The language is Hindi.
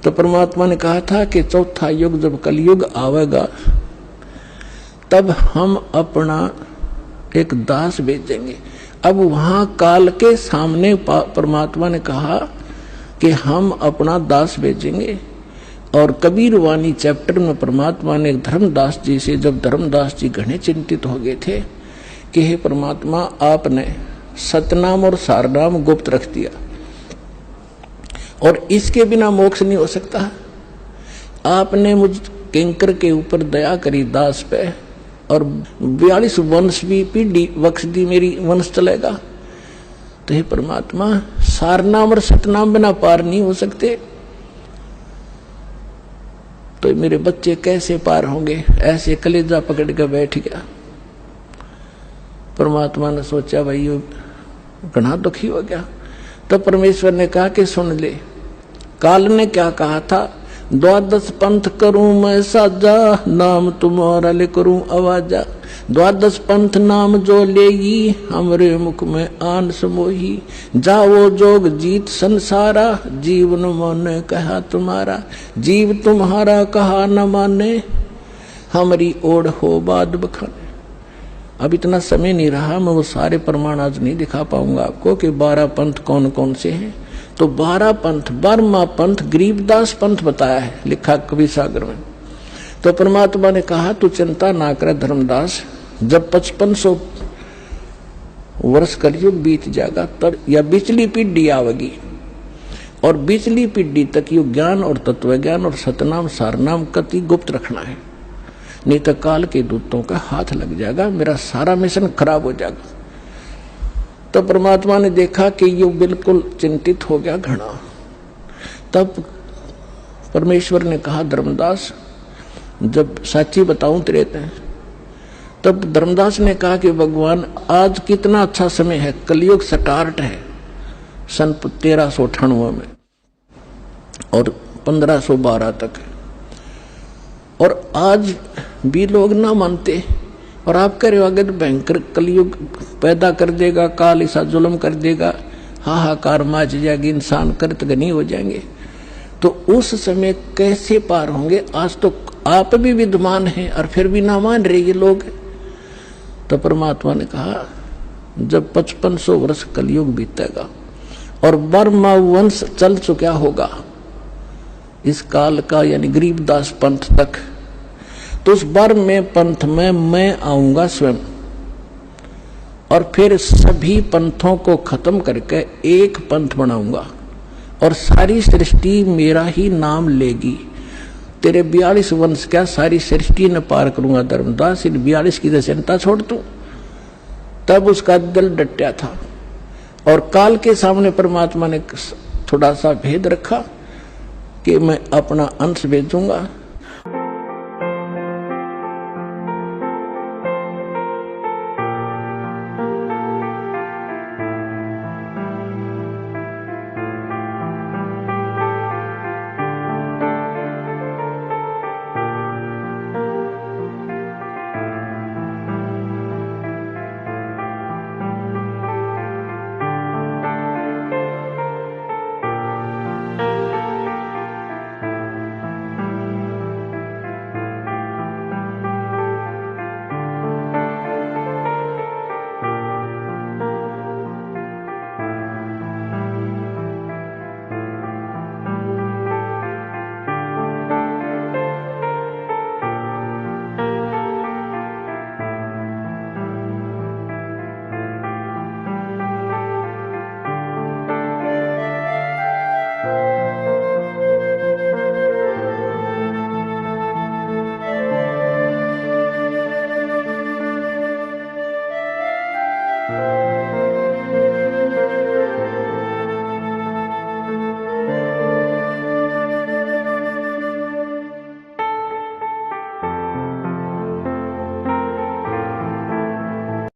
तो परमात्मा ने कहा था कि चौथा युग जब कलयुग आवेगा तब हम अपना एक दास भेजेंगे। अब वहां काल के सामने परमात्मा ने कहा कि हम अपना दास भेजेंगे। और कबीर वाणी चैप्टर में परमात्मा ने धर्मदास जी से, जब धर्मदास जी घने चिंतित हो गए थे कि हे परमात्मा, आपने सतनाम और सारनाम गुप्त रख दिया और इसके बिना मोक्ष नहीं हो सकता। आपने मुझ किंकर के ऊपर दया करी दास पे, और 42 वंश भी पीढ़ी बख्श दी, मेरी वंश चलेगा। तो हे परमात्मा, सारनाम और सतनाम बिना पार नहीं हो सकते, तो मेरे बच्चे कैसे पार होंगे? ऐसे कलेजा पकड़ के बैठ गया। परमात्मा ने सोचा भाई ये घना दुखी हो गया। तो परमेश्वर ने कहा कि सुन ले, काल ने क्या कहा था, 12 पंथ करूं मैं साजा, नाम तुम्हारा ले करूं आवाजा। 12 पंथ नाम जो लेगी, हमरे मुख में आन समोही। जाओ जोग जीत संसारा, जीवन माने कहा तुम्हारा। जीव तुम्हारा कहा न माने, हमारी ओढ़ हो बाद बखाने। अब इतना समय नहीं रहा, मैं वो सारे प्रमाण आज नहीं दिखा पाऊंगा आपको कि 12 पंथ कौन कौन से हैं। तो 12 पंथ, 12वां पंथ गरीबदास पंथ बताया है, लिखा कवि सागर में। तो परमात्मा ने कहा तू चिंता ना कर धर्मदास, जब 5500 वर्ष कलयुग बीत जाएगा तब या बिचली पीढ़ी आवेगी, और बिचली पीढ़ी तक यो ज्ञान और तत्व ज्ञान और सतनाम सारनाम कति गुप्त रखना है, नहीं तो काल के दूतों का हाथ लग जाएगा, मेरा सारा मिशन खराब हो जाएगा। तो परमात्मा ने देखा कि ये बिल्कुल चिंतित हो गया घना। तब परमेश्वर ने कहा धर्मदास, जब साची बताऊं तेरे ते, तब धर्मदास ने कहा कि भगवान आज कितना अच्छा समय है, कलयुग स्टार्ट है सन 1398 में और 1512 तक, और आज भी लोग ना मानते, और आप कह रहे हो अगर भयंकर कलयुग पैदा कर देगा, काल ऐसा जुल्म कर देगा, हाहाकार मच जाएगी, इंसान कृतघ्नी हो जाएंगे, तो उस समय कैसे पार होंगे? आज तो आप भी विद्वान हैं और फिर भी ना मान रहे ये लोग। तो परमात्मा ने कहा जब 5500 वर्ष कलयुग बीतेगा और बर्मा वंश चल चुका होगा इस काल का, यानी गरीबदास पंथ तक, तो उस बार में पंथ में मैं आऊंगा स्वयं, और फिर सभी पंथों को खत्म करके एक पंथ बनाऊंगा, और सारी सृष्टि मेरा ही नाम लेगी। तेरे 42 वंश क्या सारी सृष्टि न पार करूंगा धर्मदास, इन 42 की तो चिंता छोड़ तू। तब उसका दिल डटा था, और काल के सामने परमात्मा ने थोड़ा सा भेद रखा कि मैं अपना अंश भेजूंगा।